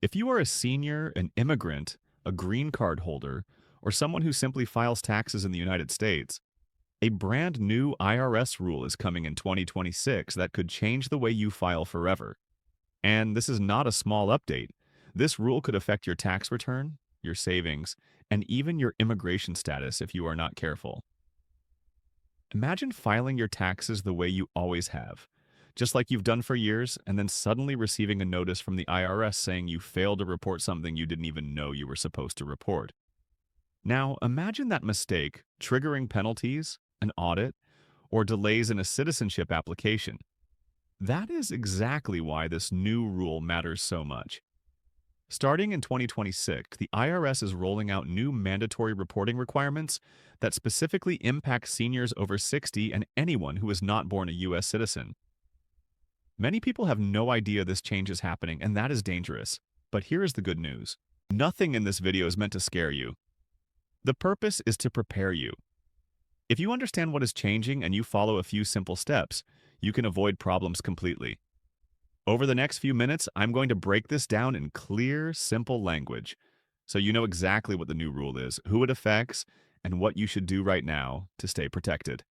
If you are a senior, an immigrant, a green card holder, or someone who simply files taxes in the United States, a brand new IRS rule is coming in 2026 that could change the way you file forever. And this is not a small update. This rule could affect your tax return, your savings, and even your immigration status if you are not careful. Imagine filing your taxes the way you always have, just like you've done for years, and then suddenly receiving a notice from the IRS saying you failed to report something you didn't even know you were supposed to report. Now, imagine that mistake triggering penalties, an audit, or delays in a citizenship application. That is exactly why this new rule matters so much. Starting in 2026, the IRS is rolling out new mandatory reporting requirements that specifically impact seniors over 60 and anyone who is not born a U.S. citizen. Many people have no idea this change is happening, and that is dangerous. But here is the good news. Nothing in this video is meant to scare you. The purpose is to prepare you. If you understand what is changing and you follow a few simple steps, you can avoid problems completely. Over the next few minutes, I'm going to break this down in clear, simple language, so you know exactly what the new rule is, who it affects, and what you should do right now to stay protected.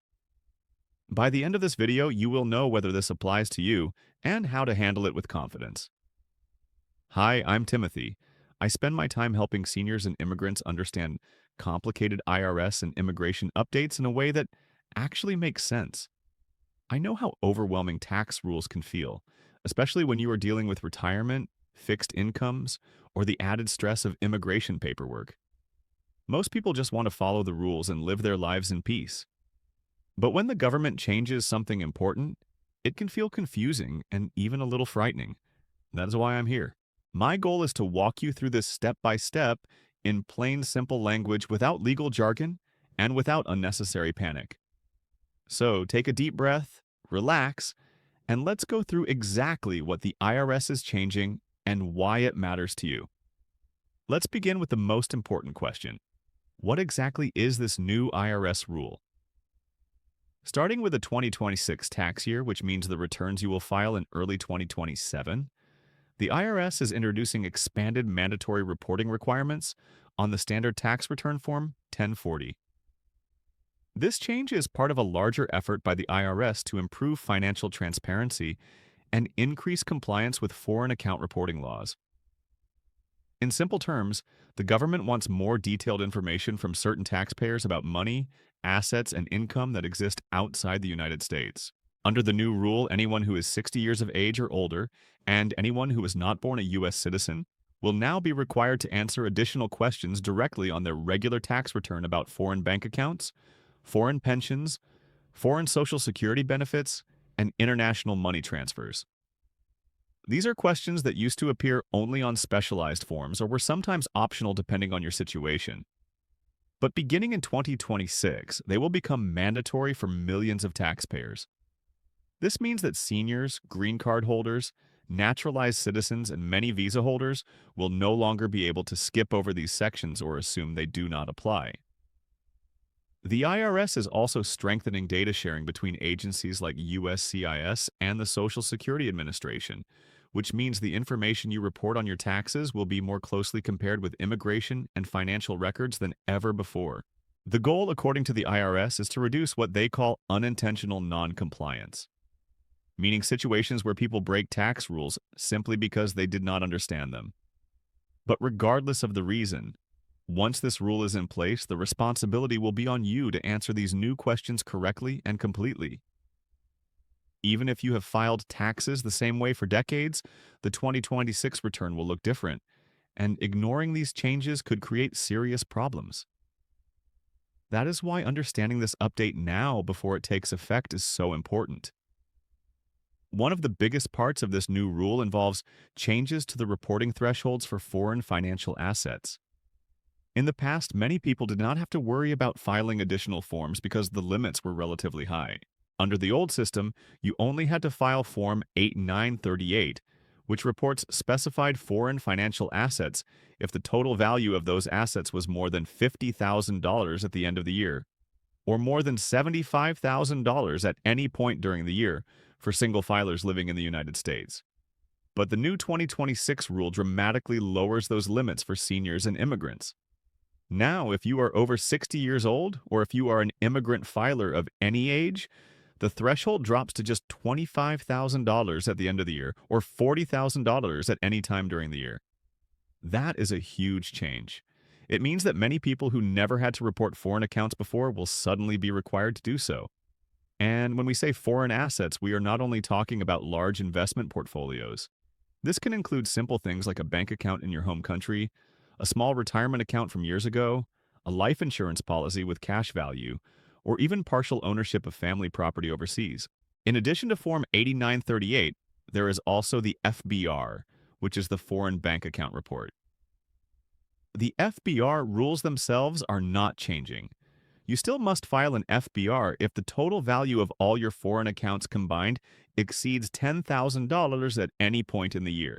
By the end of this video, you will know whether this applies to you and how to handle it with confidence. Hi, I'm Timothy. I spend my time helping seniors and immigrants understand complicated IRS and immigration updates in a way that actually makes sense. I know how overwhelming tax rules can feel, especially when you are dealing with retirement, fixed incomes, or the added stress of immigration paperwork. Most people just want to follow the rules and live their lives in peace. But when the government changes something important, it can feel confusing and even a little frightening. That is why I'm here. My goal is to walk you through this step by step in plain, simple language without legal jargon and without unnecessary panic. So take a deep breath, relax, and let's go through exactly what the IRS is changing and why it matters to you. Let's begin with the most important question. What exactly is this new IRS rule? Starting with the 2026 tax year, which means the returns you will file in early 2027, the IRS is introducing expanded mandatory reporting requirements on the standard tax return form 1040. This change is part of a larger effort by the IRS to improve financial transparency and increase compliance with foreign account reporting laws. In simple terms, the government wants more detailed information from certain taxpayers about money, assets, and income that exist outside the United States. Under the new rule, anyone who is 60 years of age or older, and anyone who is not born a U.S. citizen, will now be required to answer additional questions directly on their regular tax return about foreign bank accounts, foreign pensions, foreign Social Security benefits, and international money transfers. These are questions that used to appear only on specialized forms or were sometimes optional depending on your situation. But beginning in 2026, they will become mandatory for millions of taxpayers. This means that seniors, green card holders, naturalized citizens, and many visa holders will no longer be able to skip over these sections or assume they do not apply. The IRS is also strengthening data sharing between agencies like USCIS and the Social Security Administration, which means the information you report on your taxes will be more closely compared with immigration and financial records than ever before. The goal, according to the IRS, is to reduce what they call unintentional non-compliance, meaning situations where people break tax rules simply because they did not understand them. But regardless of the reason, once this rule is in place, the responsibility will be on you to answer these new questions correctly and completely. Even if you have filed taxes the same way for decades, the 2026 return will look different, and ignoring these changes could create serious problems. That is why understanding this update now before it takes effect is so important. One of the biggest parts of this new rule involves changes to the reporting thresholds for foreign financial assets. In the past, many people did not have to worry about filing additional forms because the limits were relatively high. Under the old system, you only had to file Form 8938, which reports specified foreign financial assets if the total value of those assets was more than $50,000 at the end of the year, or more than $75,000 at any point during the year for single filers living in the United States. But the new 2026 rule dramatically lowers those limits for seniors and immigrants. Now, if you are over 60 years old, or if you are an immigrant filer of any age, the threshold drops to just $25,000 at the end of the year, or $40,000 at any time during the year. That is a huge change. It means that many people who never had to report foreign accounts before will suddenly be required to do so. And when we say foreign assets, we are not only talking about large investment portfolios. This can include simple things like a bank account in your home country, a small retirement account from years ago, a life insurance policy with cash value, or even partial ownership of family property overseas. In addition to Form 8938, there is also the FBAR, which is the Foreign Bank Account Report. The FBAR rules themselves are not changing. You still must file an FBAR if the total value of all your foreign accounts combined exceeds $10,000 at any point in the year.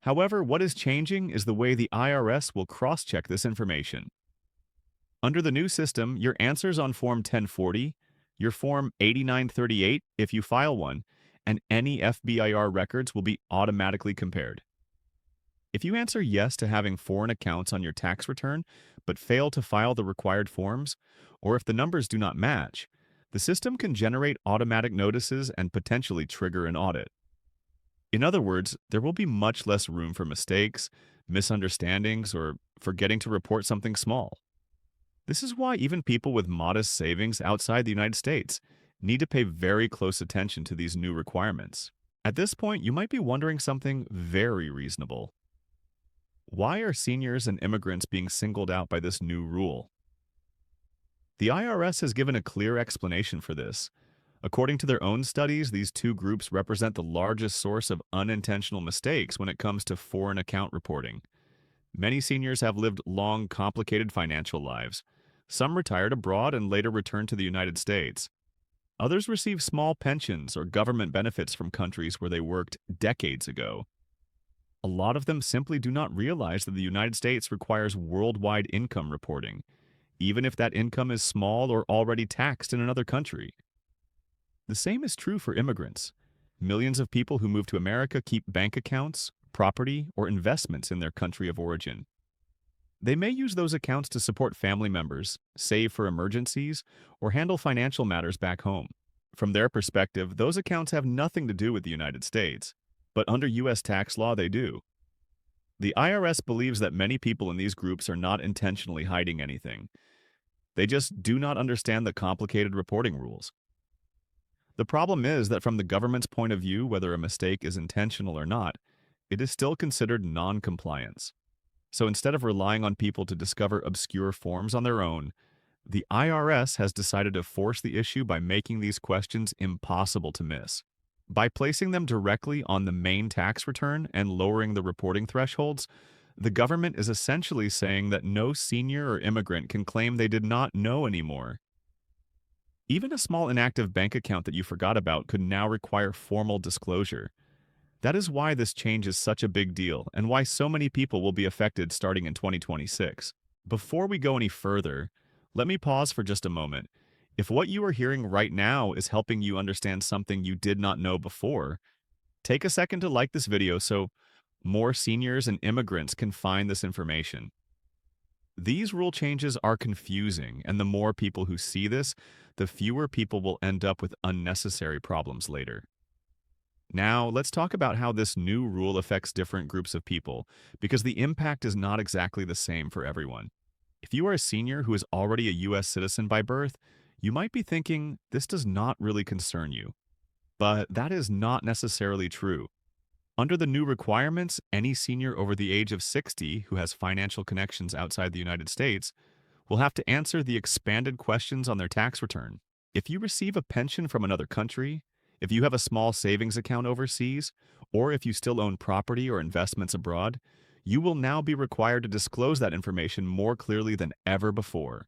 However, what is changing is the way the IRS will cross-check this information. Under the new system, your answers on Form 1040, your Form 8938 if you file one, and any FBAR records will be automatically compared. If you answer yes to having foreign accounts on your tax return, but fail to file the required forms, or if the numbers do not match, the system can generate automatic notices and potentially trigger an audit. In other words, there will be much less room for mistakes, misunderstandings, or forgetting to report something small. This is why even people with modest savings outside the United States need to pay very close attention to these new requirements. At this point, you might be wondering something very reasonable. Why are seniors and immigrants being singled out by this new rule? The IRS has given a clear explanation for this. According to their own studies, these two groups represent the largest source of unintentional mistakes when it comes to foreign account reporting. Many seniors have lived long, complicated financial lives. Some retired abroad and later returned to the United States. Others receive small pensions or government benefits from countries where they worked decades ago. A lot of them simply do not realize that the United States requires worldwide income reporting, even if that income is small or already taxed in another country. The same is true for immigrants. Millions of people who move to America keep bank accounts, property, or investments in their country of origin. They may use those accounts to support family members, save for emergencies, or handle financial matters back home. From their perspective, those accounts have nothing to do with the United States, but under U.S. tax law they do. The IRS believes that many people in these groups are not intentionally hiding anything. They just do not understand the complicated reporting rules. The problem is that from the government's point of view, whether a mistake is intentional or not, it is still considered non-compliance. So instead of relying on people to discover obscure forms on their own, the IRS has decided to force the issue by making these questions impossible to miss. By placing them directly on the main tax return and lowering the reporting thresholds, the government is essentially saying that no senior or immigrant can claim they did not know anymore. Even a small inactive bank account that you forgot about could now require formal disclosure. That is why this change is such a big deal and why so many people will be affected starting in 2026. Before we go any further, let me pause for just a moment. If what you are hearing right now is helping you understand something you did not know before, take a second to like this video so more seniors and immigrants can find this information. These rule changes are confusing, and the more people who see this, the fewer people will end up with unnecessary problems later. Now, let's talk about how this new rule affects different groups of people, because the impact is not exactly the same for everyone. If you are a senior who is already a U.S. citizen by birth, you might be thinking, this does not really concern you. But that is not necessarily true. Under the new requirements, any senior over the age of 60 who has financial connections outside the United States will have to answer the expanded questions on their tax return. If you receive a pension from another country, if you have a small savings account overseas, or if you still own property or investments abroad, you will now be required to disclose that information more clearly than ever before.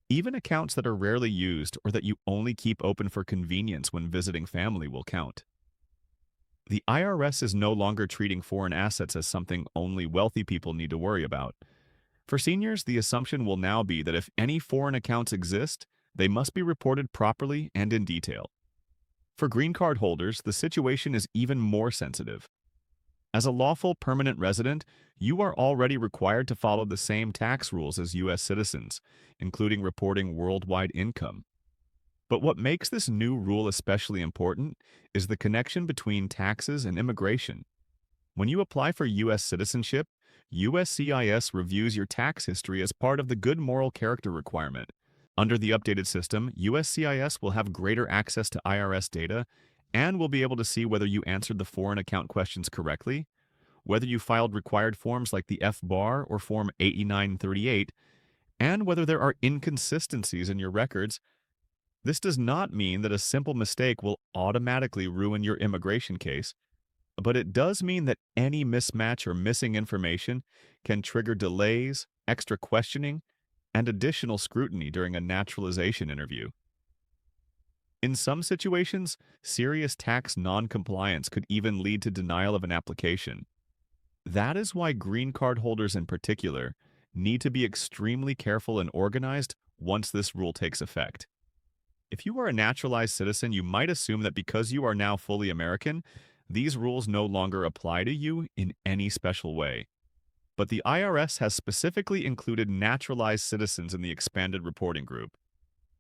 Even accounts that are rarely used or that you only keep open for convenience when visiting family will count. The IRS is no longer treating foreign assets as something only wealthy people need to worry about. For seniors, the assumption will now be that if any foreign accounts exist, they must be reported properly and in detail. For green card holders, the situation is even more sensitive. As a lawful permanent resident, you are already required to follow the same tax rules as U.S. citizens, including reporting worldwide income. But what makes this new rule especially important is the connection between taxes and immigration. When you apply for U.S. citizenship, USCIS reviews your tax history as part of the good moral character requirement. Under the updated system, USCIS will have greater access to IRS data and will be able to see whether you answered the foreign account questions correctly, whether you filed required forms like the FBAR or Form 8938, and whether there are inconsistencies in your records. This does not mean that a simple mistake will automatically ruin your immigration case, but it does mean that any mismatch or missing information can trigger delays, extra questioning, and additional scrutiny during a naturalization interview. In some situations, serious tax non-compliance could even lead to denial of an application. That is why green card holders in particular need to be extremely careful and organized once this rule takes effect. If you are a naturalized citizen, you might assume that because you are now fully American, these rules no longer apply to you in any special way. But the IRS has specifically included naturalized citizens in the expanded reporting group.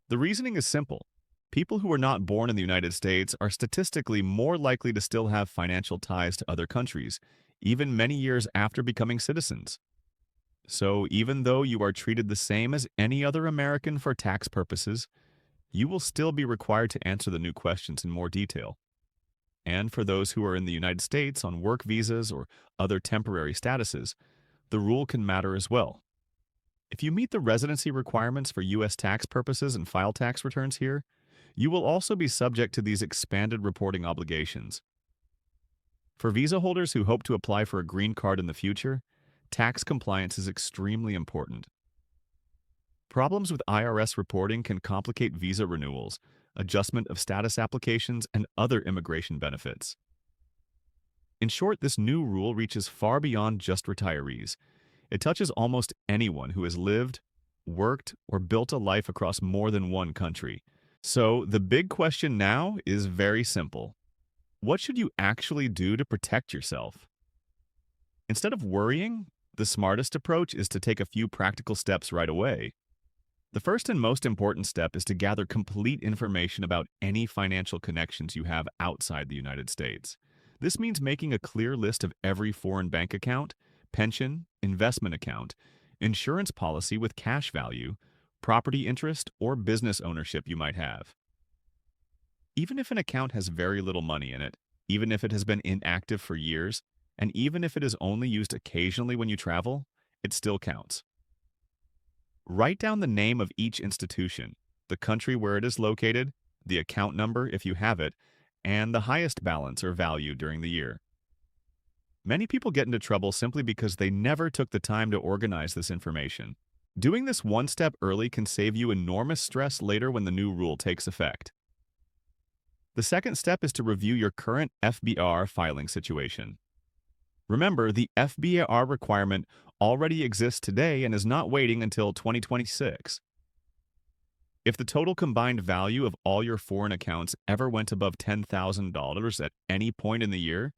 The reasoning is simple. People who are not born in the United States are statistically more likely to still have financial ties to other countries, even many years after becoming citizens. So even though you are treated the same as any other American for tax purposes, you will still be required to answer the new questions in more detail. And for those who are in the United States on work visas or other temporary statuses, the rule can matter as well. If you meet the residency requirements for U.S. tax purposes and file tax returns here, you will also be subject to these expanded reporting obligations. For visa holders who hope to apply for a green card in the future, tax compliance is extremely important. Problems with IRS reporting can complicate visa renewals, adjustment of status applications, and other immigration benefits. In short, this new rule reaches far beyond just retirees. It touches almost anyone who has lived, worked, or built a life across more than one country. So, the big question now is very simple. What should you actually do to protect yourself? Instead of worrying, the smartest approach is to take a few practical steps right away. The first and most important step is to gather complete information about any financial connections you have outside the United States. This means making a clear list of every foreign bank account, pension, investment account, insurance policy with cash value, property interest, or business ownership you might have. Even if an account has very little money in it, even if it has been inactive for years, and even if it is only used occasionally when you travel, it still counts. Write down the name of each institution, the country where it is located, the account number if you have it, and the highest balance or value during the year. Many people get into trouble simply because they never took the time to organize this information. Doing this one step early can save you enormous stress later when the new rule takes effect. The second step is to review your current FBAR filing situation. Remember, the FBAR requirement already exists today and is not waiting until 2026. If the total combined value of all your foreign accounts ever went above $10,000 at any point in the year,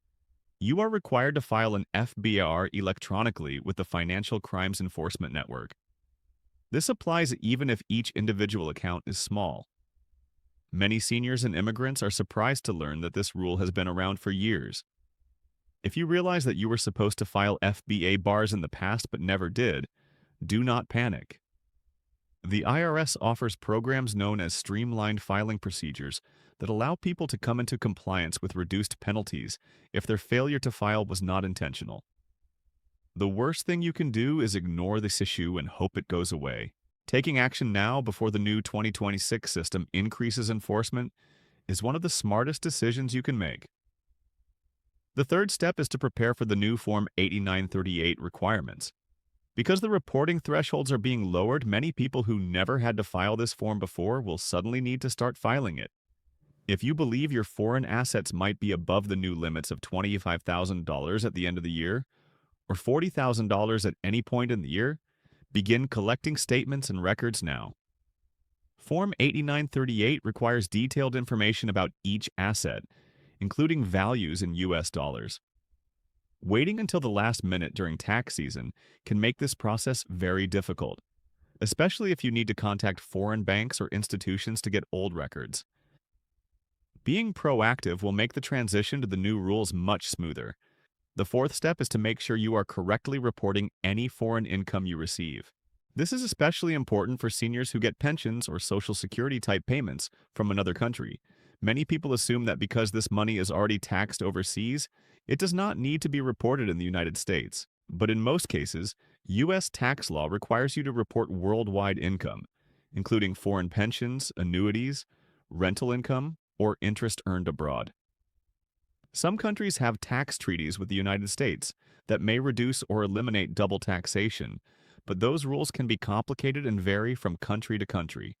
you are required to file an FBAR electronically with the Financial Crimes Enforcement Network. This applies even if each individual account is small. Many seniors and immigrants are surprised to learn that this rule has been around for years. If you realize that you were supposed to file FBARs in the past but never did, do not panic. The IRS offers programs known as streamlined filing procedures that allow people to come into compliance with reduced penalties if their failure to file was not intentional. The worst thing you can do is ignore this issue and hope it goes away. Taking action now before the new 2026 system increases enforcement is one of the smartest decisions you can make. The third step is to prepare for the new Form 8938 requirements. Because the reporting thresholds are being lowered, many people who never had to file this form before will suddenly need to start filing it. If you believe your foreign assets might be above the new limits of $25,000 at the end of the year, or $40,000 at any point in the year, begin collecting statements and records now. Form 8938 requires detailed information about each asset, including values in US dollars. Waiting until the last minute during tax season can make this process very difficult, especially if you need to contact foreign banks or institutions to get old records. Being proactive will make the transition to the new rules much smoother. The fourth step is to make sure you are correctly reporting any foreign income you receive. This is especially important for seniors who get pensions or Social Security type payments from another country. Many people assume that because this money is already taxed overseas, it does not need to be reported in the United States. But in most cases, U.S. tax law requires you to report worldwide income, including foreign pensions, annuities, rental income, or interest earned abroad. Some countries have tax treaties with the United States that may reduce or eliminate double taxation, but those rules can be complicated and vary from country to country.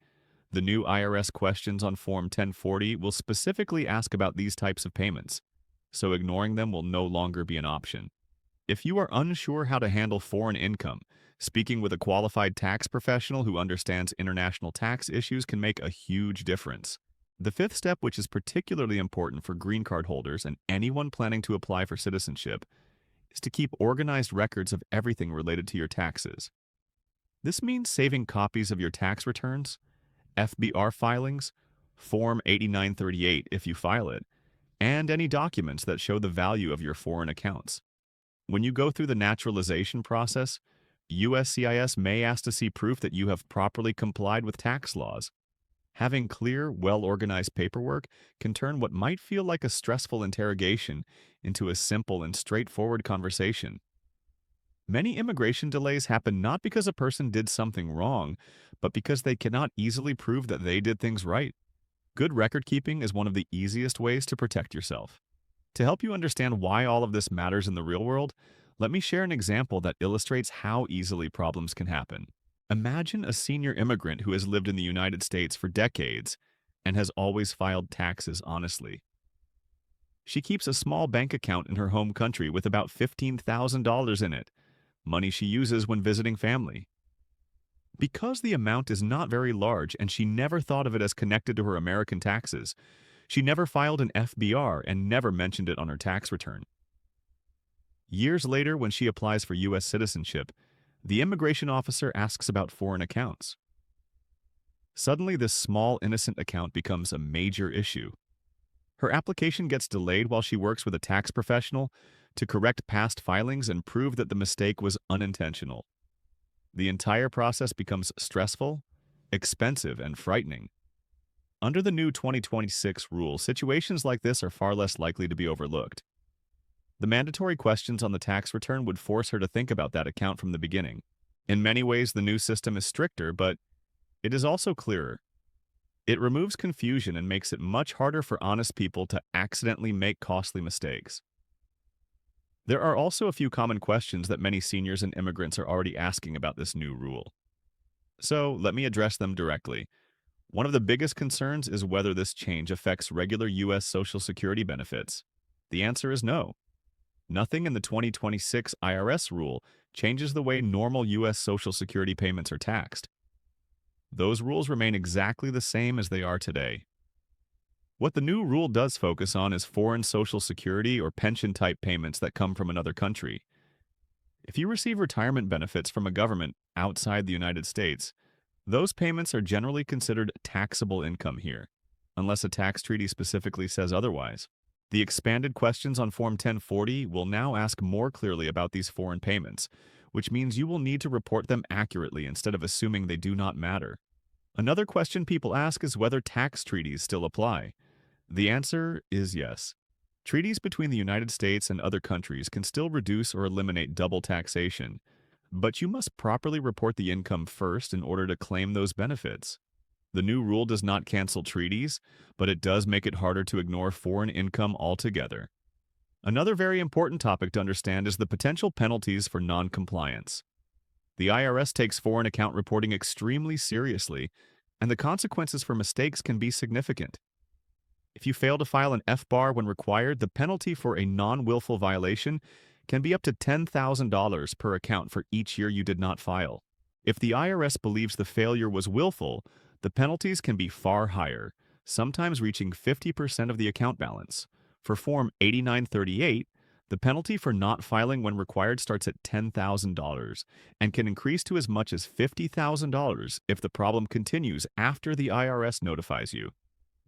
The new IRS questions on Form 1040 will specifically ask about these types of payments, so ignoring them will no longer be an option. If you are unsure how to handle foreign income, speaking with a qualified tax professional who understands international tax issues can make a huge difference. The fifth step, which is particularly important for green card holders and anyone planning to apply for citizenship, is to keep organized records of everything related to your taxes. This means saving copies of your tax returns, FBAR filings, Form 8938 if you file it, and any documents that show the value of your foreign accounts. When you go through the naturalization process, USCIS may ask to see proof that you have properly complied with tax laws. Having clear, well-organized paperwork can turn what might feel like a stressful interrogation into a simple and straightforward conversation. Many immigration delays happen not because a person did something wrong, but because they cannot easily prove that they did things right. Good record keeping is one of the easiest ways to protect yourself. To help you understand why all of this matters in the real world, let me share an example that illustrates how easily problems can happen. Imagine a senior immigrant who has lived in the United States for decades and has always filed taxes honestly. She keeps a small bank account in her home country with about $15,000 in it, money she uses when visiting family. Because the amount is not very large and she never thought of it as connected to her American taxes, she never filed an FBAR and never mentioned it on her tax return. Years later, when she applies for U.S. citizenship, the immigration officer asks about foreign accounts. Suddenly, this small, innocent account becomes a major issue. Her application gets delayed while she works with a tax professional to correct past filings and prove that the mistake was unintentional. The entire process becomes stressful, expensive, and frightening. Under the new 2026 rule, situations like this are far less likely to be overlooked. The mandatory questions on the tax return would force her to think about that account from the beginning. In many ways, the new system is stricter, but it is also clearer. It removes confusion and makes it much harder for honest people to accidentally make costly mistakes. There are also a few common questions that many seniors and immigrants are already asking about this new rule. So, let me address them directly. One of the biggest concerns is whether this change affects regular U.S. Social Security benefits. The answer is no. Nothing in the 2026 IRS rule changes the way normal U.S. Social Security payments are taxed. Those rules remain exactly the same as they are today. What the new rule does focus on is foreign Social Security or pension-type payments that come from another country. If you receive retirement benefits from a government outside the United States, those payments are generally considered taxable income here, unless a tax treaty specifically says otherwise. The expanded questions on Form 1040 will now ask more clearly about these foreign payments, which means you will need to report them accurately instead of assuming they do not matter. Another question people ask is whether tax treaties still apply. The answer is yes. Treaties between the United States and other countries can still reduce or eliminate double taxation, but you must properly report the income first in order to claim those benefits. The new rule does not cancel treaties, but it does make it harder to ignore foreign income altogether. Another very important topic to understand is the potential penalties for non-compliance. The IRS takes foreign account reporting extremely seriously, and the consequences for mistakes can be significant. If you fail to file an FBAR when required, the penalty for a non-willful violation can be up to $10,000 per account for each year you did not file. If the IRS believes the failure was willful, the penalties can be far higher, sometimes reaching 50% of the account balance. For Form 8938, The penalty for not filing when required starts at $10,000 and can increase to as much as $50,000 if the problem continues after the IRS notifies you.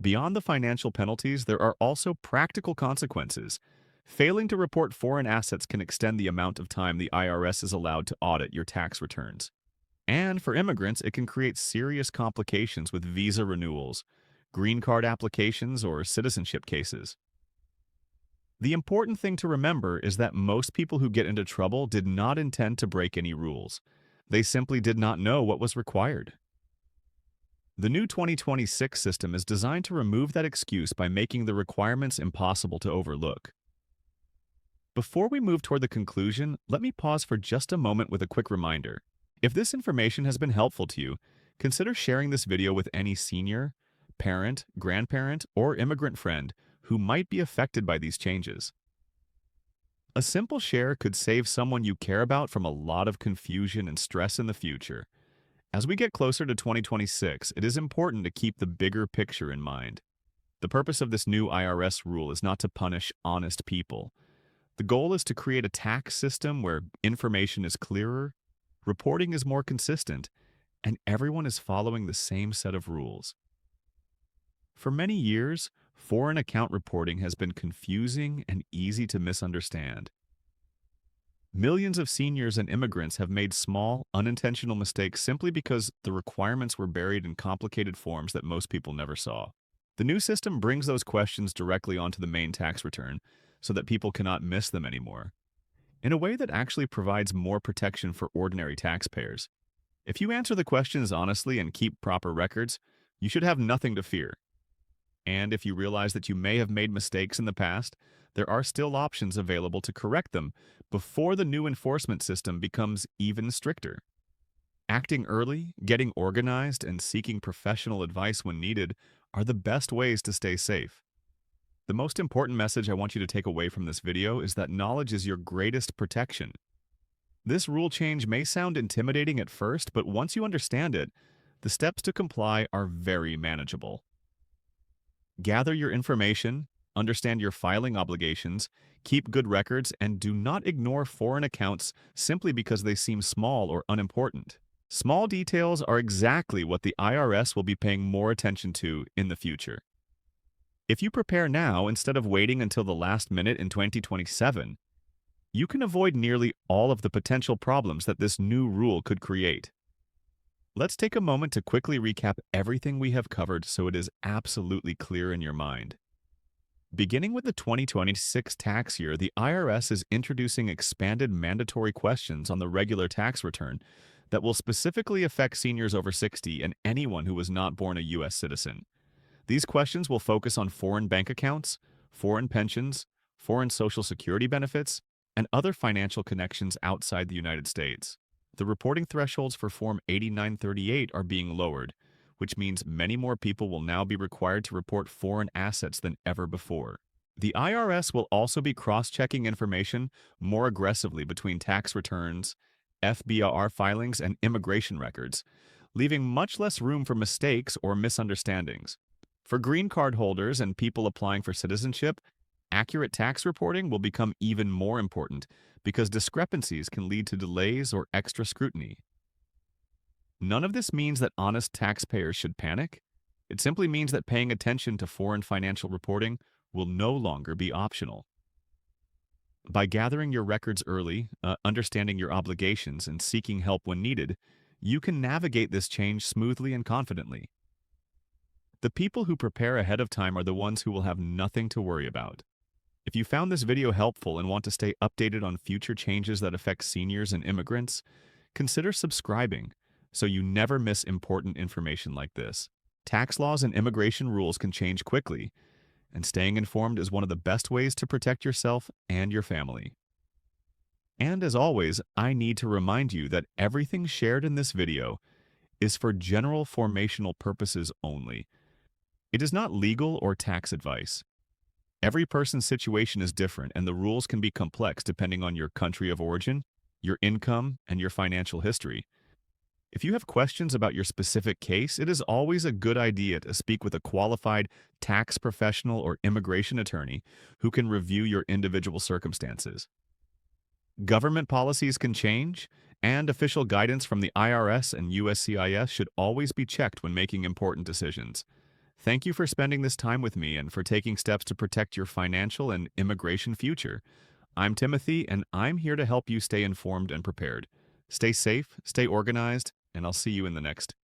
Beyond the financial penalties, there are also practical consequences. Failing to report foreign assets can extend the amount of time the IRS is allowed to audit your tax returns. And for immigrants, it can create serious complications with visa renewals, green card applications, or citizenship cases. The important thing to remember is that most people who get into trouble did not intend to break any rules. They simply did not know what was required. The new 2026 system is designed to remove that excuse by making the requirements impossible to overlook. Before we move toward the conclusion, let me pause for just a moment with a quick reminder. If this information has been helpful to you, consider sharing this video with any senior, parent, grandparent, or immigrant friend who might be affected by these changes. A simple share could save someone you care about from a lot of confusion and stress in the future. As we get closer to 2026, it is important to keep the bigger picture in mind. The purpose of this new IRS rule is not to punish honest people. The goal is to create a tax system where information is clearer, reporting is more consistent, and everyone is following the same set of rules. For many years, foreign account reporting has been confusing and easy to misunderstand. Millions of seniors and immigrants have made small, unintentional mistakes simply because the requirements were buried in complicated forms that most people never saw. The new system brings those questions directly onto the main tax return so that people cannot miss them anymore, in a way that actually provides more protection for ordinary taxpayers. If you answer the questions honestly and keep proper records, you should have nothing to fear. And if you realize that you may have made mistakes in the past, there are still options available to correct them before the new enforcement system becomes even stricter. Acting early, getting organized, and seeking professional advice when needed are the best ways to stay safe. The most important message I want you to take away from this video is that knowledge is your greatest protection. This rule change may sound intimidating at first, but once you understand it, the steps to comply are very manageable. Gather your information, understand your filing obligations, keep good records, and do not ignore foreign accounts simply because they seem small or unimportant. Small details are exactly what the IRS will be paying more attention to in the future. If you prepare now instead of waiting until the last minute in 2027, you can avoid nearly all of the potential problems that this new rule could create. Let's take a moment to quickly recap everything we have covered so it is absolutely clear in your mind. Beginning with the 2026 tax year, the IRS is introducing expanded mandatory questions on the regular tax return that will specifically affect seniors over 60 and anyone who was not born a U.S. citizen. These questions will focus on foreign bank accounts, foreign pensions, foreign Social Security benefits, and other financial connections outside the United States. The reporting thresholds for Form 8938 are being lowered, which means many more people will now be required to report foreign assets than ever before. The IRS will also be cross-checking information more aggressively between tax returns, FBAR filings, and immigration records, leaving much less room for mistakes or misunderstandings. For green card holders and people applying for citizenship, accurate tax reporting will become even more important because discrepancies can lead to delays or extra scrutiny. None of this means that honest taxpayers should panic. It simply means that paying attention to foreign financial reporting will no longer be optional. By gathering your records early, understanding your obligations, and seeking help when needed, you can navigate this change smoothly and confidently. The people who prepare ahead of time are the ones who will have nothing to worry about. If you found this video helpful and want to stay updated on future changes that affect seniors and immigrants, consider subscribing so you never miss important information like this. Tax laws and immigration rules can change quickly, and staying informed is one of the best ways to protect yourself and your family. And as always, I need to remind you that everything shared in this video is for general formational purposes only. It is not legal or tax advice. Every person's situation is different, and the rules can be complex depending on your country of origin, your income, and your financial history. If you have questions about your specific case, it is always a good idea to speak with a qualified tax professional or immigration attorney who can review your individual circumstances. Government policies can change, and official guidance from the IRS and USCIS should always be checked when making important decisions. Thank you for spending this time with me and for taking steps to protect your financial and immigration future. I'm Timothy, and I'm here to help you stay informed and prepared. Stay safe, stay organized, and I'll see you in the next